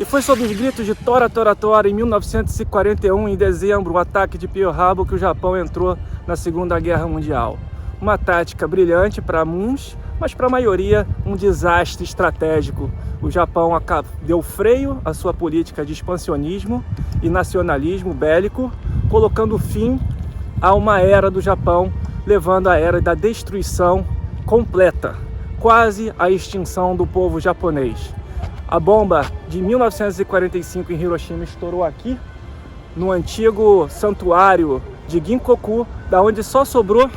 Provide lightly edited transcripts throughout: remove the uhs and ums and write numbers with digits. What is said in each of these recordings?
foi sob os gritos de Tora, Tora, Tora, em 1941, em dezembro, o ataque de Pearl Harbor, que o Japão entrou na Segunda Guerra Mundial. Uma tática brilhante para uns, mas para a maioria um desastre estratégico. O Japão deu freio à sua política de expansionismo e nacionalismo bélico, colocando fim a uma era do Japão, levando à era da destruição completa, quase a extinção do povo japonês. A bomba de 1945 em Hiroshima estourou aqui, no antigo santuário de Ginkoku, da onde só sobrou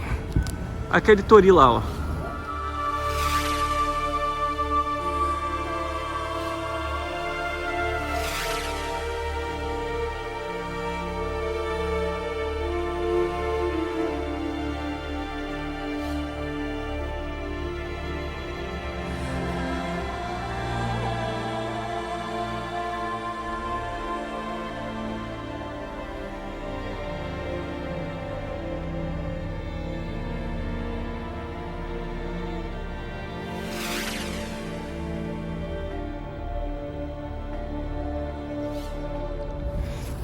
aquele tori lá, ó.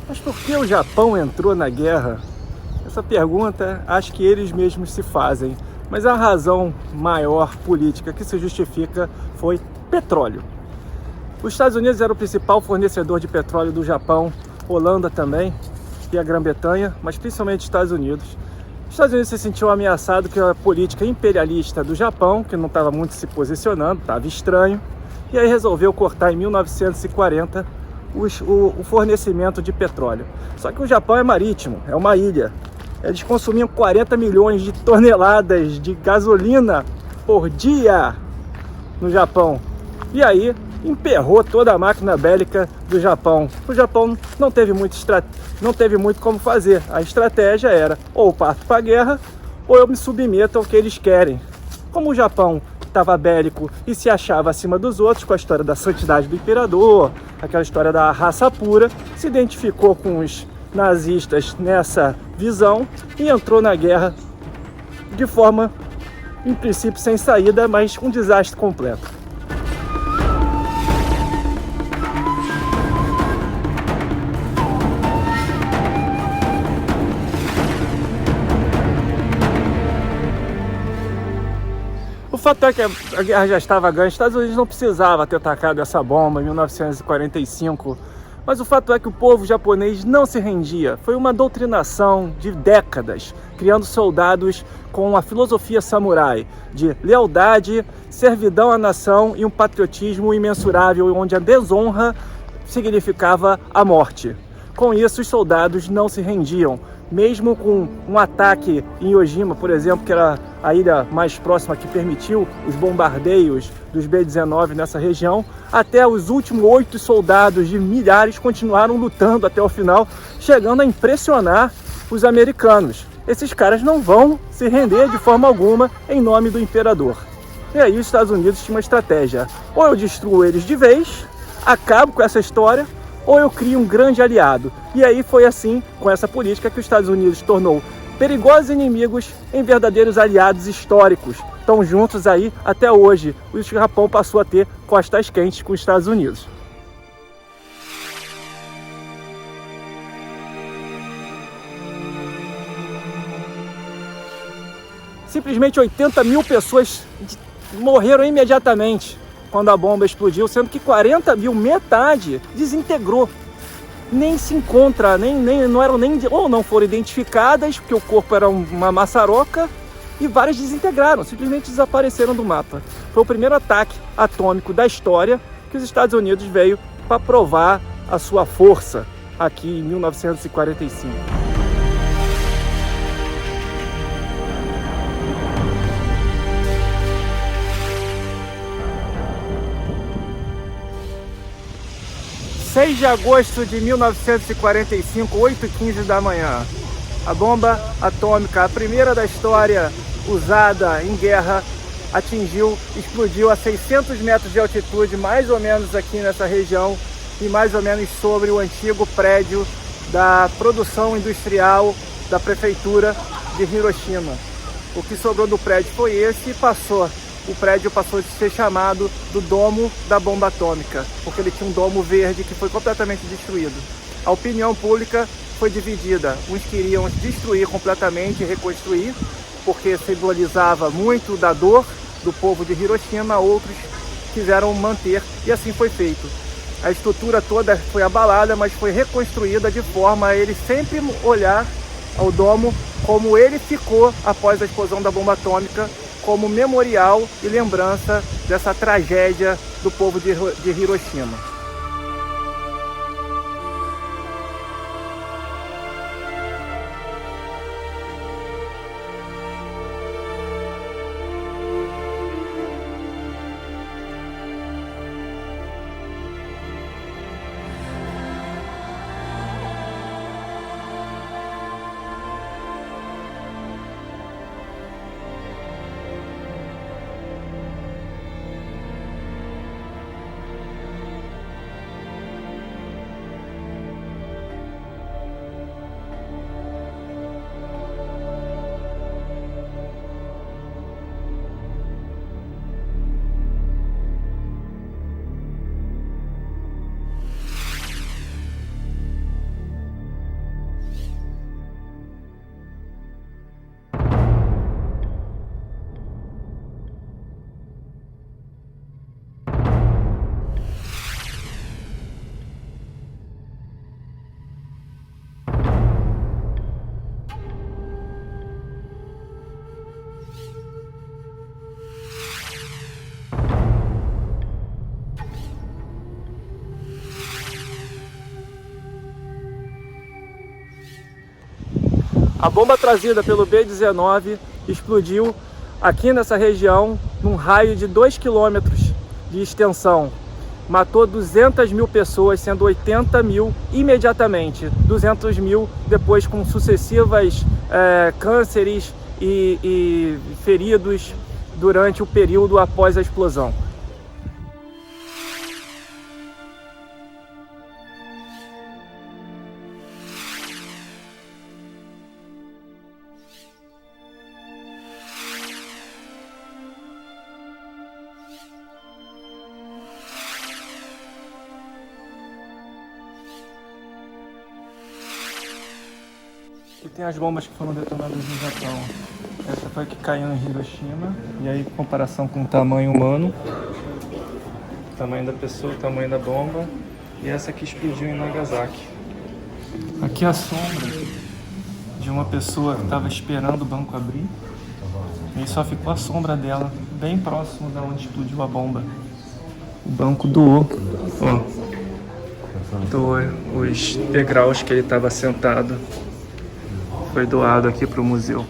Mas por que o Japão entrou na guerra? Essa pergunta acho que eles mesmos se fazem. Mas a razão maior política que se justifica foi petróleo. Os Estados Unidos era o principal fornecedor de petróleo do Japão, Holanda também, e a Grã-Bretanha, mas principalmente os Estados Unidos. Os Estados Unidos se sentiu ameaçado que a política imperialista do Japão, que não estava muito se posicionando, estava estranho, e aí resolveu cortar em 1940 o fornecimento de petróleo. Só que o Japão é marítimo, é uma ilha. Eles consumiam 40 milhões de toneladas de gasolina por dia no Japão. E aí emperrou toda a máquina bélica do Japão. O Japão não teve muito como fazer. A estratégia era: ou eu parto para a guerra, ou eu me submeto ao que eles querem. Como o Japão estava bélico e se achava acima dos outros, com a história da santidade do imperador, aquela história da raça pura, se identificou com os nazistas nessa visão e entrou na guerra de forma, em princípio, sem saída, mas um desastre completo. O fato é que a guerra já estava ganha. Os Estados Unidos não precisava ter atacado essa bomba em 1945, mas o fato é que o povo japonês não se rendia. Foi uma doutrinação de décadas, criando soldados com a filosofia samurai de lealdade, servidão à nação e um patriotismo imensurável, onde a desonra significava a morte. Com isso, os soldados não se rendiam. Mesmo com um ataque em Iwo-Jima, por exemplo, que era a ilha mais próxima que permitiu os bombardeios dos B-19 nessa região, até os últimos 8 soldados de milhares continuaram lutando até o final, chegando a impressionar os americanos. Esses caras não vão se render de forma alguma em nome do imperador. E aí os Estados Unidos tinham uma estratégia: ou eu destruo eles de vez, acabo com essa história, ou eu crio um grande aliado. E aí foi assim, com essa política, que os Estados Unidos tornou perigosos inimigos em verdadeiros aliados históricos. Estão juntos aí até hoje. O Japão passou a ter costas quentes com os Estados Unidos. Simplesmente 80 mil pessoas morreram imediatamente quando a bomba explodiu, sendo que 40 mil, metade, desintegrou. Nem se encontra, ou não foram identificadas, porque o corpo era uma maçaroca, e várias desintegraram, simplesmente desapareceram do mapa. Foi o primeiro ataque atômico da história que os Estados Unidos veio para provar a sua força aqui em 1945. (6 de agosto de 1945, 8h15 da manhã. A bomba atômica, a primeira da história usada em guerra, explodiu a 600 metros de altitude, mais ou menos aqui nessa região, e mais ou menos sobre o antigo prédio da produção industrial da prefeitura de Hiroshima. O que sobrou do prédio foi esse, e passou o prédio passou a ser chamado do Domo da Bomba Atômica, porque ele tinha um domo verde que foi completamente destruído. A opinião pública foi dividida. Uns queriam destruir completamente e reconstruir, porque simbolizava muito da dor do povo de Hiroshima, outros quiseram manter, e assim foi feito. A estrutura toda foi abalada, mas foi reconstruída de forma a ele sempre olhar ao domo como ele ficou após a explosão da bomba atômica, como memorial e lembrança dessa tragédia do povo de Hiroshima. A bomba trazida pelo B-19 explodiu aqui nessa região, num raio de 2 quilômetros de extensão. Matou 200 mil pessoas, sendo 80 mil imediatamente, 200 mil depois com sucessivas cânceres e feridos durante o período após a explosão. Aqui tem as bombas que foram detonadas no Japão. Essa foi a que caiu em Hiroshima. E aí, em comparação com o tamanho humano, o tamanho da pessoa, o tamanho da bomba. E essa que explodiu em Nagasaki. Aqui a sombra de uma pessoa que estava esperando o banco abrir. E só ficou a sombra dela, bem próximo da onde explodiu a bomba. O banco doou. Doou os degraus que ele estava sentado. Foi doado aqui para o museu.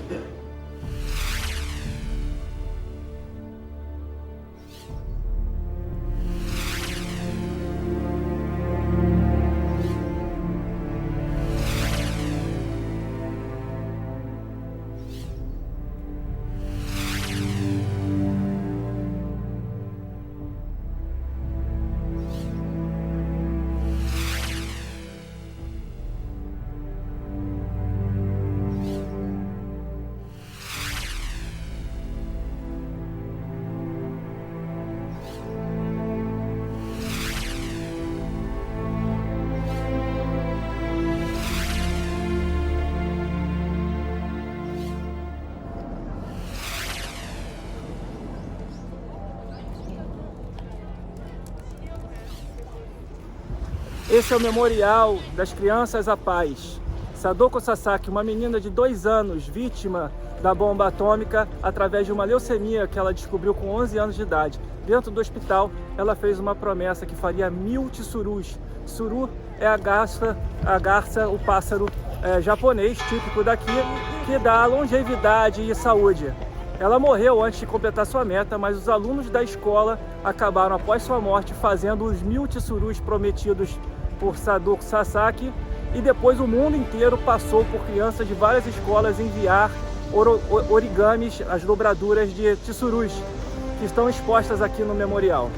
Esse é o memorial das crianças à paz. Sadoko Sasaki, uma menina de 2 anos, vítima da bomba atômica através de uma leucemia que ela descobriu com 11 anos de idade. Dentro do hospital, ela fez uma promessa que faria 1000 tsurus. Tsuru é a garça, o pássaro japonês, típico daqui, que dá longevidade e saúde. Ela morreu antes de completar sua meta, mas os alunos da escola acabaram, após sua morte, fazendo os 1000 tsurus prometidos por Sadoko Sasaki, e depois o mundo inteiro passou por crianças de várias escolas enviar origamis, as dobraduras de tsurus, que estão expostas aqui no memorial.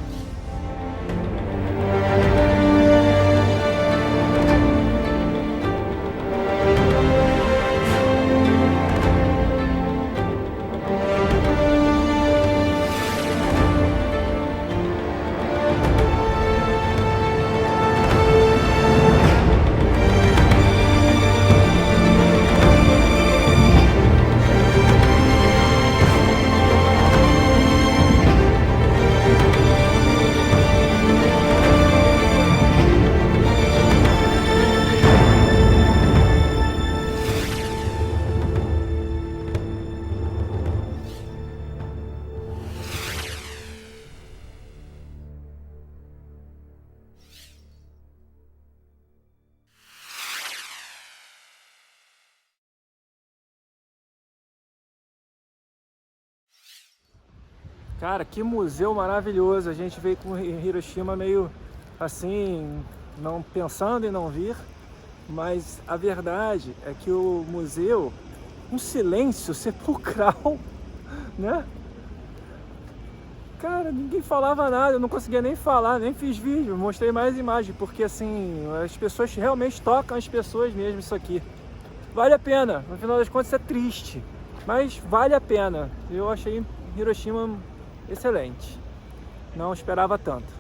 Cara, que museu maravilhoso. A gente veio com Hiroshima meio assim, não pensando em não vir, mas a verdade é que o museu, um silêncio sepulcral, né? Cara, ninguém falava nada, eu não conseguia nem falar, nem fiz vídeo, mostrei mais imagem, porque assim, as pessoas realmente tocam as pessoas mesmo isso aqui. Vale a pena, no final das contas é triste, mas vale a pena. Eu achei Hiroshima excelente, não esperava tanto.